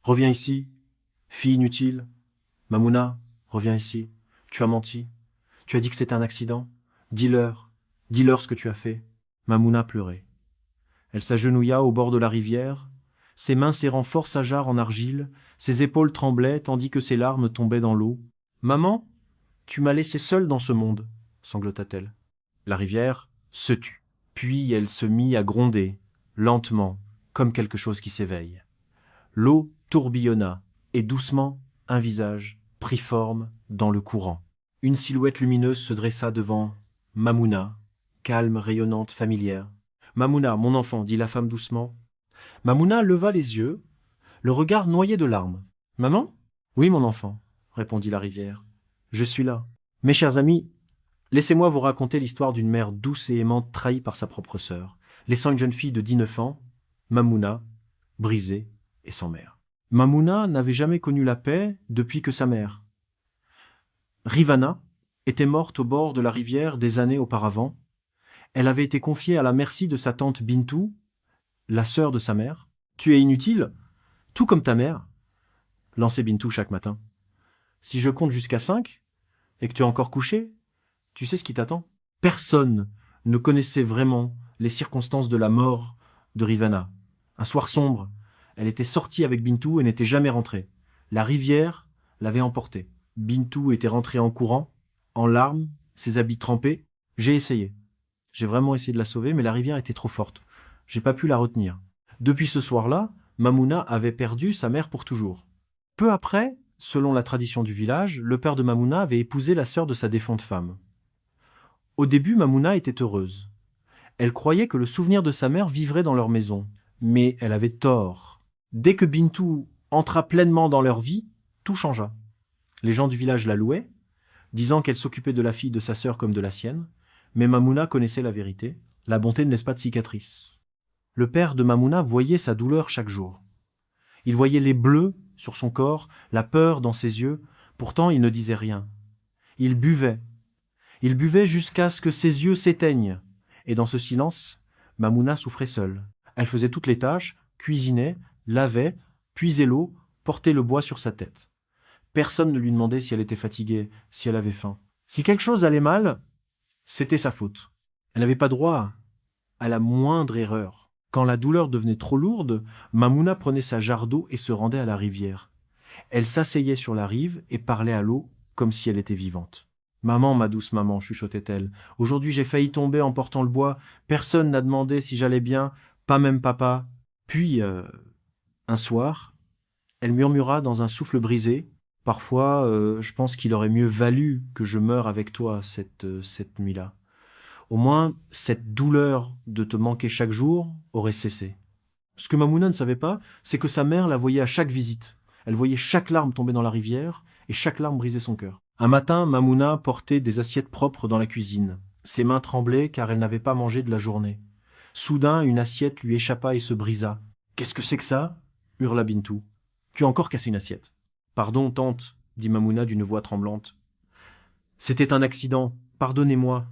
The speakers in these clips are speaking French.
Reviens ici, fille inutile. Mamouna, reviens ici. Tu as menti. Tu as dit que c'était un accident. Dis-leur. Dis-leur ce que tu as fait. Mamouna pleurait. Elle s'agenouilla au bord de la rivière, ses mains serrant fort sa jarre en argile, ses épaules tremblaient tandis que ses larmes tombaient dans l'eau. « Maman, tu m'as laissée seule dans ce monde, » sanglota-t-elle. La rivière se tut. Puis elle se mit à gronder, lentement, comme quelque chose qui s'éveille. L'eau tourbillonna, et doucement, un visage prit forme dans le courant. Une silhouette lumineuse se dressa devant Mamouna, calme, rayonnante, familière. « Mamouna, mon enfant, » dit la femme doucement. Mamouna leva les yeux, le regard noyé de larmes. « Maman ?»« Oui, mon enfant, » répondit la rivière. « Je suis là. Mes chers amis, laissez-moi vous raconter l'histoire d'une mère douce et aimante trahie par sa propre sœur, laissant une jeune fille de 19 ans, Mamouna, brisée et sans mère. Mamouna n'avait jamais connu la paix depuis que sa mère, Rivana, était morte au bord de la rivière des années auparavant. Elle avait été confiée à la merci de sa tante Bintou, la sœur de sa mère. « Tu es inutile, tout comme ta mère, » lançait Bintou chaque matin. « Si je compte jusqu'à 5, et que tu es encore couché, tu sais ce qui t'attend. » Personne ne connaissait vraiment les circonstances de la mort de Rivana. Un soir sombre, elle était sortie avec Bintou et n'était jamais rentrée. La rivière l'avait emportée. Bintou était rentrée en courant, en larmes, ses habits trempés. J'ai essayé. J'ai vraiment essayé de la sauver, mais la rivière était trop forte. J'ai pas pu la retenir. Depuis ce soir-là, Mamouna avait perdu sa mère pour toujours. Peu après, selon la tradition du village, le père de Mamouna avait épousé la sœur de sa défunte femme. Au début, Mamouna était heureuse. Elle croyait que le souvenir de sa mère vivrait dans leur maison. Mais elle avait tort. Dès que Bintou entra pleinement dans leur vie, tout changea. Les gens du village la louaient, disant qu'elle s'occupait de la fille de sa sœur comme de la sienne, mais Mamouna connaissait la vérité. La bonté ne laisse pas de cicatrices. Le père de Mamouna voyait sa douleur chaque jour. Il voyait les bleus sur son corps, la peur dans ses yeux, pourtant il ne disait rien. Il buvait. Il buvait jusqu'à ce que ses yeux s'éteignent. Et dans ce silence, Mamouna souffrait seule. Elle faisait toutes les tâches, cuisinait, lavait, puisait l'eau, portait le bois sur sa tête. Personne ne lui demandait si elle était fatiguée, si elle avait faim. Si quelque chose allait mal, c'était sa faute. Elle n'avait pas droit à la moindre erreur. Quand la douleur devenait trop lourde, Mamouna prenait sa jarre d'eau et se rendait à la rivière. Elle s'asseyait sur la rive et parlait à l'eau comme si elle était vivante. « Maman, ma douce maman, chuchotait-elle, aujourd'hui j'ai failli tomber en portant le bois. Personne n'a demandé si j'allais bien, pas même papa. » Puis, un soir, elle murmura dans un souffle brisé, « Parfois, je pense qu'il aurait mieux valu que je meure avec toi cette nuit-là. Au moins, cette douleur de te manquer chaque jour aurait cessé. » Ce que Mamouna ne savait pas, c'est que sa mère la voyait à chaque visite. Elle voyait chaque larme tomber dans la rivière et chaque larme brisait son cœur. Un matin, Mamouna portait des assiettes propres dans la cuisine. Ses mains tremblaient car elle n'avait pas mangé de la journée. Soudain, une assiette lui échappa et se brisa. « Qu'est-ce que c'est que ça ?» hurla Bintou. « Tu as encore cassé une assiette. »« Pardon, tante, » dit Mamouna d'une voix tremblante. « C'était un accident. Pardonnez-moi. »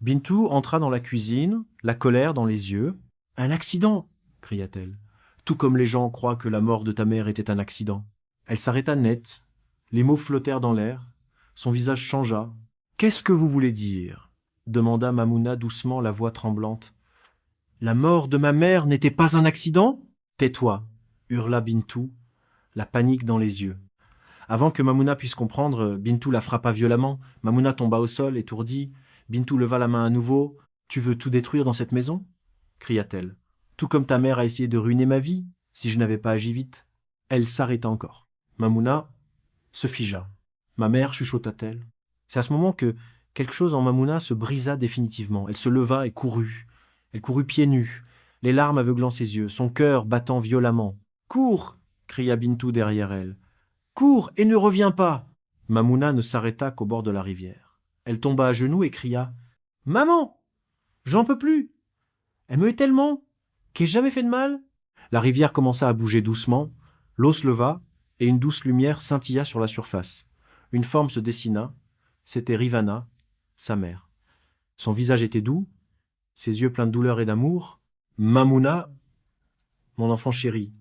Bintou entra dans la cuisine, la colère dans les yeux. « Un accident !» cria-t-elle. « Tout comme les gens croient que la mort de ta mère était un accident. » Elle s'arrêta net. Les mots flottèrent dans l'air. Son visage changea. « Qu'est-ce que vous voulez dire ?» demanda Mamouna doucement, la voix tremblante. « La mort de ma mère n'était pas un accident ?»« Tais-toi !» hurla Bintou, la panique dans les yeux. Avant que Mamouna puisse comprendre, Bintou la frappa violemment. Mamouna tomba au sol, étourdie. Bintou leva la main à nouveau. « Tu veux tout détruire dans cette maison ?» cria-t-elle. « Tout comme ta mère a essayé de ruiner ma vie, si je n'avais pas agi vite. » Elle s'arrêta encore. Mamouna se figea. « Ma mère, chuchota-t-elle. » C'est à ce moment que quelque chose en Mamouna se brisa définitivement. Elle se leva et courut. Elle courut pieds nus, les larmes aveuglant ses yeux, son cœur battant violemment. « Cours !» cria Bintou derrière elle. « Cours et ne reviens pas !» Mamouna ne s'arrêta qu'au bord de la rivière. Elle tomba à genoux et cria « Maman, j'en peux plus. Elle me hait tellement. Qu'ai-je jamais fait de mal ?» La rivière commença à bouger doucement, l'eau se leva et une douce lumière scintilla sur la surface. Une forme se dessina, c'était Rivana, sa mère. Son visage était doux, ses yeux pleins de douleur et d'amour. « Mamouna, mon enfant chéri, »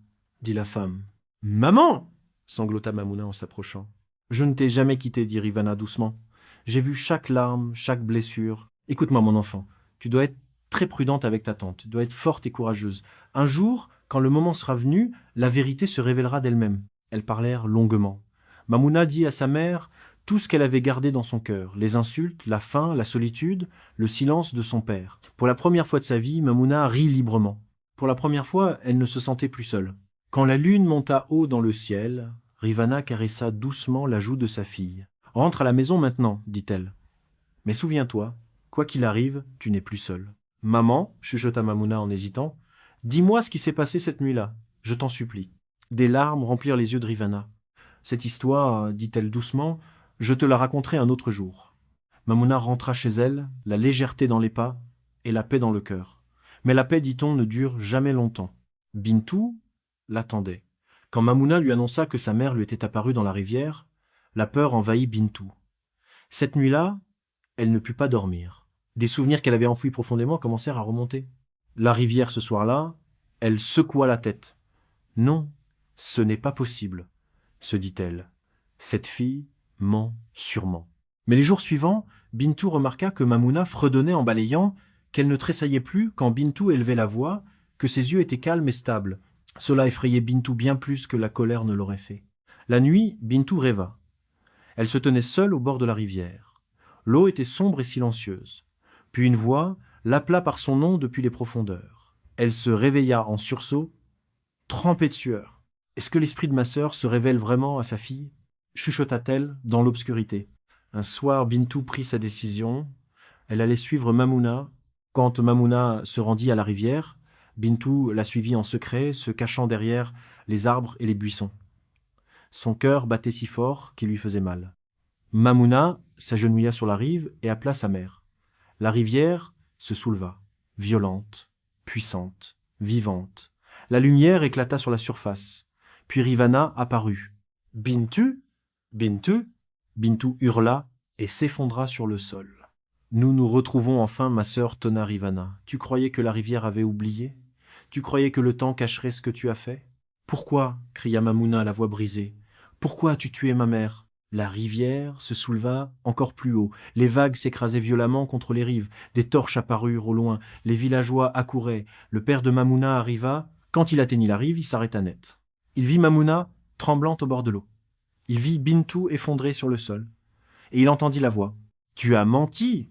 dit la femme. Maman! Sanglota Mamouna en s'approchant. Je ne t'ai jamais quitté, dit Rivana doucement. J'ai vu chaque larme, chaque blessure. Écoute-moi, mon enfant, tu dois être très prudente avec ta tante, tu dois être forte et courageuse. Un jour, quand le moment sera venu, la vérité se révélera d'elle-même. Elles parlèrent longuement. Mamouna dit à sa mère tout ce qu'elle avait gardé dans son cœur, les insultes, la faim, la solitude, le silence de son père. Pour la première fois de sa vie, Mamouna rit librement. Pour la première fois, elle ne se sentait plus seule. Quand la lune monta haut dans le ciel, Rivana caressa doucement la joue de sa fille. « Rentre à la maison maintenant, dit-elle. Mais souviens-toi, quoi qu'il arrive, tu n'es plus seule. »« Maman, chuchota Mamouna en hésitant, dis-moi ce qui s'est passé cette nuit-là, je t'en supplie. » Des larmes remplirent les yeux de Rivana. « Cette histoire, dit-elle doucement, je te la raconterai un autre jour. » Mamouna rentra chez elle, la légèreté dans les pas et la paix dans le cœur. Mais la paix, dit-on, ne dure jamais longtemps. Bintou l'attendait. Quand Mamouna lui annonça que sa mère lui était apparue dans la rivière, la peur envahit Bintou. Cette nuit-là, elle ne put pas dormir. Des souvenirs qu'elle avait enfouis profondément commencèrent à remonter. La rivière, ce soir-là, elle secoua la tête. « Non, ce n'est pas possible, » se dit-elle. Cette fille ment sûrement. Mais les jours suivants, Bintou remarqua que Mamouna fredonnait en balayant, qu'elle ne tressaillait plus quand Bintou élevait la voix, que ses yeux étaient calmes et stables. Cela effrayait Bintou bien plus que la colère ne l'aurait fait. La nuit, Bintou rêva. Elle se tenait seule au bord de la rivière. L'eau était sombre et silencieuse. Puis une voix l'appela par son nom depuis les profondeurs. Elle se réveilla en sursaut, trempée de sueur. « Est-ce que l'esprit de ma sœur se révèle vraiment à sa fille ?» chuchota-t-elle dans l'obscurité. Un soir, Bintou prit sa décision. Elle allait suivre Mamouna. Quand Mamouna se rendit à la rivière, Bintou la suivit en secret, se cachant derrière les arbres et les buissons. Son cœur battait si fort qu'il lui faisait mal. Mamouna s'agenouilla sur la rive et appela sa mère. La rivière se souleva, violente, puissante, vivante. La lumière éclata sur la surface. Puis Rivana apparut. « Bintou ! Bintou !» Bintou hurla et s'effondra sur le sol. « Nous nous retrouvons enfin, ma sœur, tonna Rivana. Tu croyais que la rivière avait oublié ? Tu croyais que le temps cacherait ce que tu as fait ? Pourquoi ? Cria Mamouna à la voix brisée. Pourquoi as-tu tué ma mère ? La rivière se souleva encore plus haut. Les vagues s'écrasaient violemment contre les rives. Des torches apparurent au loin. Les villageois accouraient. Le père de Mamouna arriva. Quand il atteignit la rive, il s'arrêta net. Il vit Mamouna tremblante au bord de l'eau. Il vit Bintou effondrée sur le sol. Et il entendit la voix. « Tu as menti !»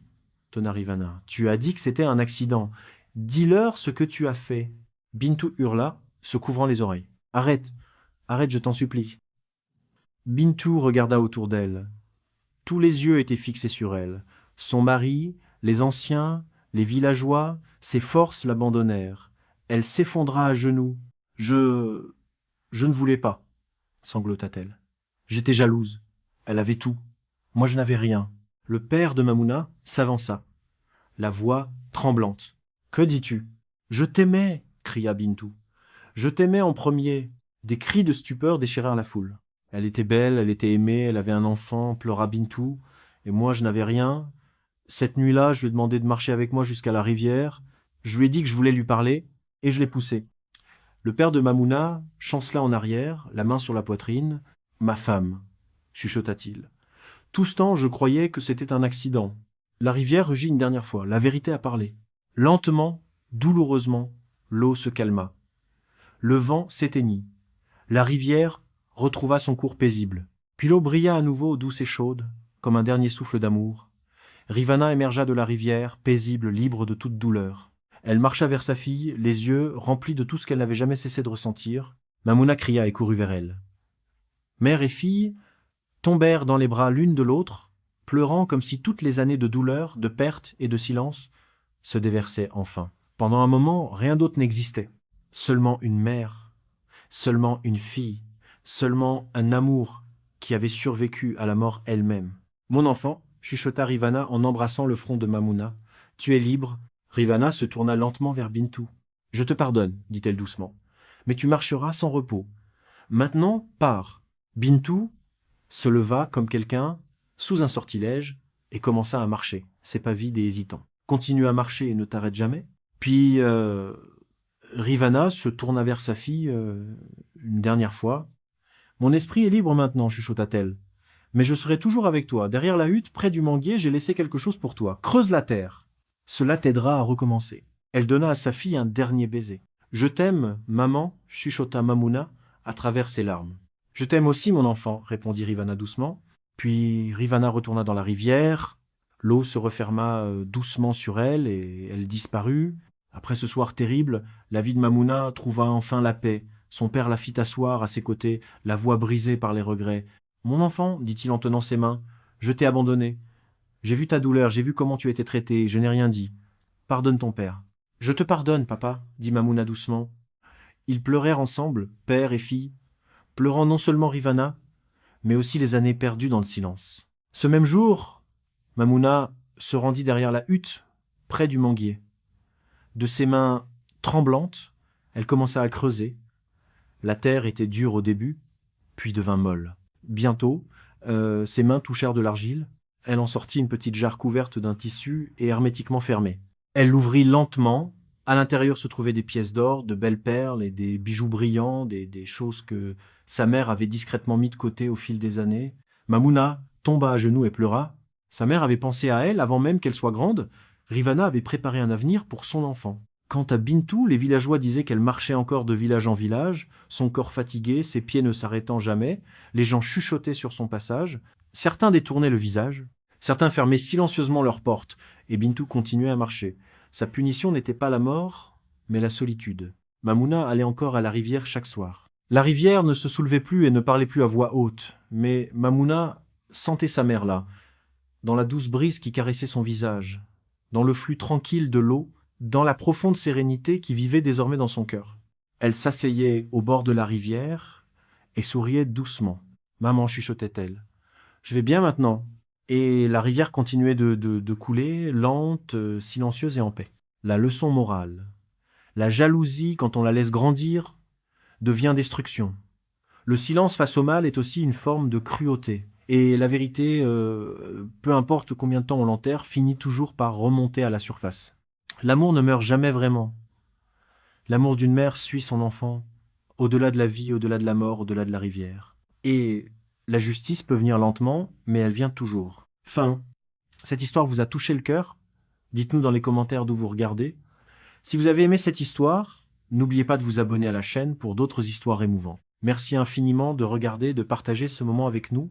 tonna Rivana. « Tu as dit que c'était un accident. Dis-leur ce que tu as fait. » Bintou hurla, se couvrant les oreilles. « Arrête, arrête, je t'en supplie. » Bintou regarda autour d'elle. Tous les yeux étaient fixés sur elle. Son mari, les anciens, les villageois, ses forces l'abandonnèrent. Elle s'effondra à genoux. « Je ne voulais pas, » sanglota-t-elle. « J'étais jalouse. Elle avait tout. Moi, je n'avais rien. » Le père de Mamouna s'avança, la voix tremblante. « Que dis-tu ?»« Je t'aimais !» cria Bintou. « Je t'aimais en premier. » Des cris de stupeur déchirèrent la foule. Elle était belle, elle était aimée, elle avait un enfant, pleura Bintou. Et moi, je n'avais rien. Cette nuit-là, je lui ai demandé de marcher avec moi jusqu'à la rivière. Je lui ai dit que je voulais lui parler, et je l'ai poussé. Le père de Mamouna chancela en arrière, la main sur la poitrine. « Ma femme !» chuchota-t-il. Tout ce temps, je croyais que c'était un accident. La rivière rugit une dernière fois. La vérité a parlé. Lentement, douloureusement, l'eau se calma. Le vent s'éteignit. La rivière retrouva son cours paisible. Puis l'eau brilla à nouveau douce et chaude, comme un dernier souffle d'amour. Rivana émergea de la rivière, paisible, libre de toute douleur. Elle marcha vers sa fille, les yeux remplis de tout ce qu'elle n'avait jamais cessé de ressentir. Mamouna cria et courut vers elle. Mère et fille tombèrent dans les bras l'une de l'autre, pleurant comme si toutes les années de douleur, de perte et de silence se déversaient enfin. Pendant un moment, rien d'autre n'existait. Seulement une mère, seulement une fille, seulement un amour qui avait survécu à la mort elle-même. « Mon enfant !» chuchota Rivana en embrassant le front de Mamouna. « Tu es libre !» Rivana se tourna lentement vers Bintou. « Je te pardonne, dit-elle doucement, mais tu marcheras sans repos. Maintenant, pars. » Bintou se leva comme quelqu'un, sous un sortilège, et commença à marcher, ses pas vides et hésitants. « Continue à marcher et ne t'arrête jamais. » Puis Rivana se tourna vers sa fille une dernière fois. Mon esprit est libre maintenant, chuchota-t-elle. Mais je serai toujours avec toi. Derrière la hutte, près du manguier, j'ai laissé quelque chose pour toi. Creuse la terre. Cela t'aidera à recommencer. Elle donna à sa fille un dernier baiser. Je t'aime, maman, chuchota Mamouna à travers ses larmes. Je t'aime aussi, mon enfant, répondit Rivana doucement. Puis Rivana retourna dans la rivière. L'eau se referma doucement sur elle et elle disparut. Après ce soir terrible, la vie de Mamouna trouva enfin la paix. Son père la fit asseoir à ses côtés, la voix brisée par les regrets. Mon enfant, dit-il en tenant ses mains, je t'ai abandonné. J'ai vu ta douleur, j'ai vu comment tu étais traité, je n'ai rien dit. Pardonne ton père. Je te pardonne, papa, dit Mamouna doucement. Ils pleurèrent ensemble, père et fille, pleurant non seulement Rivana, mais aussi les années perdues dans le silence. Ce même jour, Mamouna se rendit derrière la hutte, près du manguier. De ses mains tremblantes, elle commença à creuser. La terre était dure au début, puis devint molle. Bientôt, ses mains touchèrent de l'argile. Elle en sortit une petite jarre couverte d'un tissu et hermétiquement fermée. Elle l'ouvrit lentement. À l'intérieur se trouvaient des pièces d'or, de belles perles et des bijoux brillants, des choses que sa mère avait discrètement mis de côté au fil des années. Mamouna tomba à genoux et pleura. Sa mère avait pensé à elle avant même qu'elle soit grande. Rivana avait préparé un avenir pour son enfant. Quant à Bintou, les villageois disaient qu'elle marchait encore de village en village, son corps fatigué, ses pieds ne s'arrêtant jamais. Les gens chuchotaient sur son passage. Certains détournaient le visage, certains fermaient silencieusement leurs portes, et Bintou continuait à marcher. Sa punition n'était pas la mort, mais la solitude. Mamouna allait encore à la rivière chaque soir. La rivière ne se soulevait plus et ne parlait plus à voix haute, mais Mamouna sentait sa mère là, dans la douce brise qui caressait son visage, dans le flux tranquille de l'eau, dans la profonde sérénité qui vivait désormais dans son cœur. Elle s'asseyait au bord de la rivière et souriait doucement. « Maman, chuchotait-elle, je vais bien maintenant. » Et la rivière continuait de couler, lente, silencieuse et en paix. La leçon morale. La jalousie, quand on la laisse grandir, devient destruction. Le silence face au mal est aussi une forme de cruauté. Et la vérité, peu importe combien de temps on l'enterre, finit toujours par remonter à la surface. L'amour ne meurt jamais vraiment. L'amour d'une mère suit son enfant, au-delà de la vie, au-delà de la mort, au-delà de la rivière. Et la justice peut venir lentement, mais elle vient toujours. Fin. Cette histoire vous a touché le cœur? Dites-nous dans les commentaires d'où vous regardez. Si vous avez aimé cette histoire, n'oubliez pas de vous abonner à la chaîne pour d'autres histoires émouvantes. Merci infiniment de regarder, de partager ce moment avec nous.